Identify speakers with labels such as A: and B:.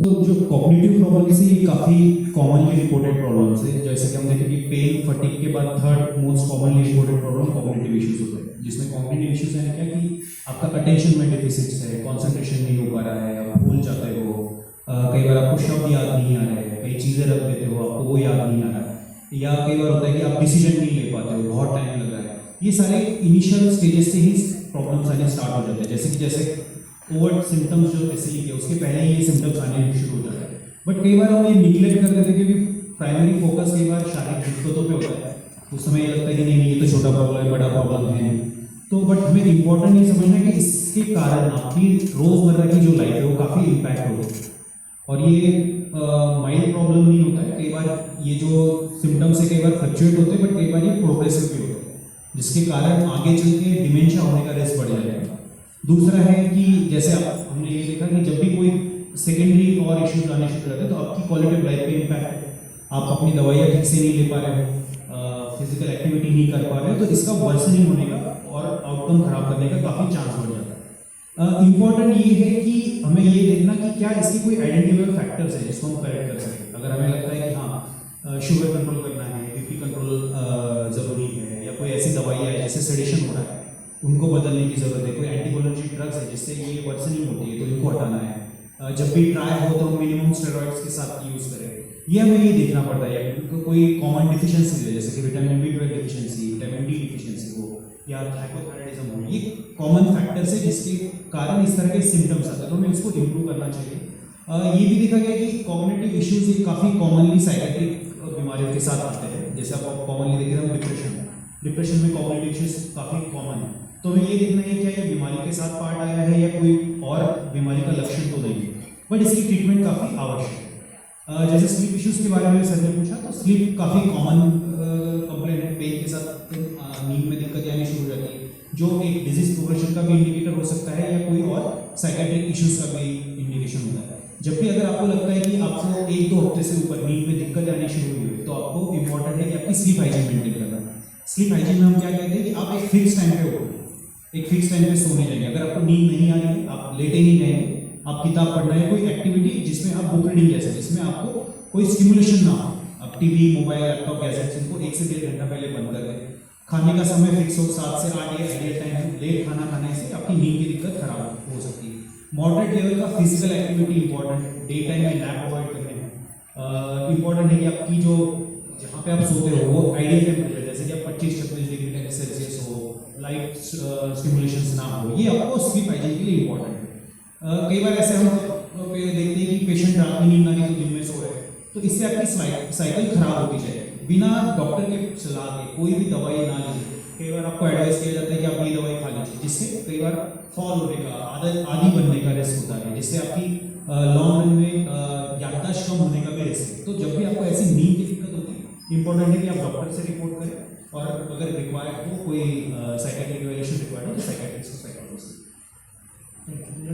A: तो जो cognitive problems है ये काफ़ी कॉमनली रिपोर्टेड प्रॉब्लम्स है। जैसे कि हम देखें कि पेन फटीग के बाद third most commonly reported problem cognitive issues होते हैं, जिसमें कॉग्निटिव इश्यूज है क्या कि आपका अटेंशन में डिफिसिट्स है, कॉन्सेंट्रेशन नहीं हो पा रहा है, आप भूल जाते हो, कई बार आपको शब्द याद नहीं आ रहे हैं, कई चीज़ें रख देते हो आपको वो याद नहीं आ रहा है, या कई बार होता है कि आप डिसीजन नहीं ले पाते हो, बहुत टाइम लग रहा है। ये सारे इनिशियल स्टेजेस से ही प्रॉब्लम्स आने स्टार्ट हो जाते हैं। जैसे ओवर्ट सिम्टम्स जो एसिडिटी के उसके पहले ही ये सिम्टम्स आने शुरू हो जाते हैं। बट कई बार हम ये निगलेक्ट कर देते हैं क्योंकि प्राइमरी फोकस कई बार शारीरिक दिक्कतों पे होता है। उस समय ये लगता है कि नहीं ये तो छोटा प्रॉब्लम है, बड़ा प्रॉब्लम है। तो बट हमें इम्पोर्टेंट ये समझना है कि इसके कारण आपकी रोजमर्रा की जो लाइफ है वो काफ़ी इम्पैक्ट होगी। और ये माइल्ड प्रॉब्लम नहीं होता है, कई बार ये जो सिम्टम्स है कई बार फ्लक्चुएट होते हैं, बट कई बार ये प्रोग्रेसिव भी होते हैं, जिसके कारण आगे चल के डिमेंशिया होने का रिस्क बढ़ जाएगा। दूसरा है कि जैसे हमने ये देखा कि जब भी कोई सेकेंडरी और इश्यूज आने शुरू होते हैं तो आपकी क्वालिटी ऑफ लाइफ पे इम्पैक्ट है। आप अपनी दवाइयाँ ठीक से नहीं ले पा रहे हो, फिजिकल एक्टिविटी नहीं कर पा रहे हो, तो इसका वर्सनिंग होने का और आउटकम खराब करने का काफ़ी चांस बढ़ जाता है। इम्पॉर्टेंट ये है कि हमें ये देखना कि क्या इसकी कोई आइडेंटिफाइड फैक्टर्स है जिसको हम करेक्ट कर सकें। अगर हमें लगता है कि हाँ शुगर कंट्रोल करना है, बीपी कंट्रोल ज़रूरी है, या कोई ऐसी दवाइयाँ है जिससे सेडेशन हो रहा है उनको बदलने की ज़रूरत है, कोई एंटीकोलिनर्जिक ड्रग्स है जिससे ये वर्सनिंग होती है तो इनको हटाना है, जब भी ट्राई हो तो मिनिमम स्टेरॉइड्स के साथ यूज़ करें, ये हमें ये देखना पड़ता है। कोई कॉमन डिफिशियंसी है जैसे कि vitamin B12 deficiency, vitamin D deficiency हो, या हाइपोथायराइडिज्म हो, ये कॉमन फैक्टर्स है जिसके कारण इस तरह के सिम्टम्स आते हैं, तो हमें इसको इम्प्रूव करना चाहिए। ये भी देखा गया कि कॉग्निटिव इश्यूज ये काफ़ी कॉमनली साइकेट्रिक बीमारियों के साथ आते हैं। जैसे आप कॉमनली देख रहे हो डिप्रेशन में कॉग्निटिव इश्यूज काफ़ी कॉमन है। तो हमें ये देखना है क्या ये बीमारी के साथ पार्ट आया है या कोई और बीमारी का लक्षण तो नहीं है, बट इसकी ट्रीटमेंट काफ़ी आवश्यक है। जैसे स्लीप इश्यूज के बारे में सर ने पूछा, तो स्लीप काफ़ी कॉमन कंप्लेंट है। पेन के साथ नींद में दिक्कत आनी शुरू हो जाती है, जो एक डिजीज प्रोग्रेशन का भी इंडिकेटर हो सकता है, या कोई और साइकेट्रिक इश्यूज का भी इंडिकेशन होता है। जब भी अगर आपको लगता है कि आपको 1-2 हफ्ते से ऊपर नींद में दिक्कत आनी शुरू हुई है, तो आपको इंपॉर्टेंट है कि आपकी स्लीप हाइजीन मेंटेन करना है। स्लीप हाइजीन में हम क्या कहते हैं कि आप एक फिक्स टाइम पे उठो, एक फिक्स टाइम पे सोने जाएंगे। अगर आपको नींद नहीं आ रही है, आप लेटे नहीं जाएंगे, आप किताब पढ़ना है, कोई एक्टिविटी जिसमें आप बुक रीडिंग जैसे जिसमें आपको कोई स्टिमुलेशन ना हो, आप टीवी, मोबाइल, लैपटॉप, गैजेट्स इनको 1 से 1.5 घंटा पहले बंद कर दें। खाने का समय फिक्स हो, 7 से 8 या आइडियल टाइम है। लेट खाना खाने से आपकी नींद की दिक्कत खराब हो सकती है। मॉडरेट लेवल का फिजिकल एक्टिविटी इंपॉर्टेंट है, डे टाइम में नैप अवॉइड करने हैं। इंपॉर्टेंट है कि आपकी जो जहाँ पे आप सोते हो वो आइडियल टेम्परेचर, जैसे कि आप 25-26 डिग्री सेल्सियस हो, लाइट स्टिमुलेशंस ना हो, ये आपको स्लीप हाइजीन के लिए इंपॉर्टेंट है। कई बार ऐसे हम देखते हैं कि पेशेंट रात में नींद आने तो दिन में सो रहे हैं, तो इससे आपकी साइकिल खराब होती जाएगी। बिना डॉक्टर के सलाह के कोई भी दवाई ना लीजिए। कई बार आपको एडवाइस किया जाता है कि आप ये दवाई खा लीजिए, जिससे कई बार फॉल होने का, आदि बनने का रिस्क होता है, जिससे आपकी लॉन्ग रन में याददाश्त कम होने का भी रिस्क है। तो जब भी आपको ऐसी नींद की दिक्कत होती है, इंपॉर्टेंट है कि आप डॉक्टर से रिपोर्ट करें, और अगर रिक्वायर्ड हो, कोई साइकेट्रिक इवैल्यूएशन रिक्वायर्ड हो, तो साइकेट्रिस्ट को साइकोलॉजिस्ट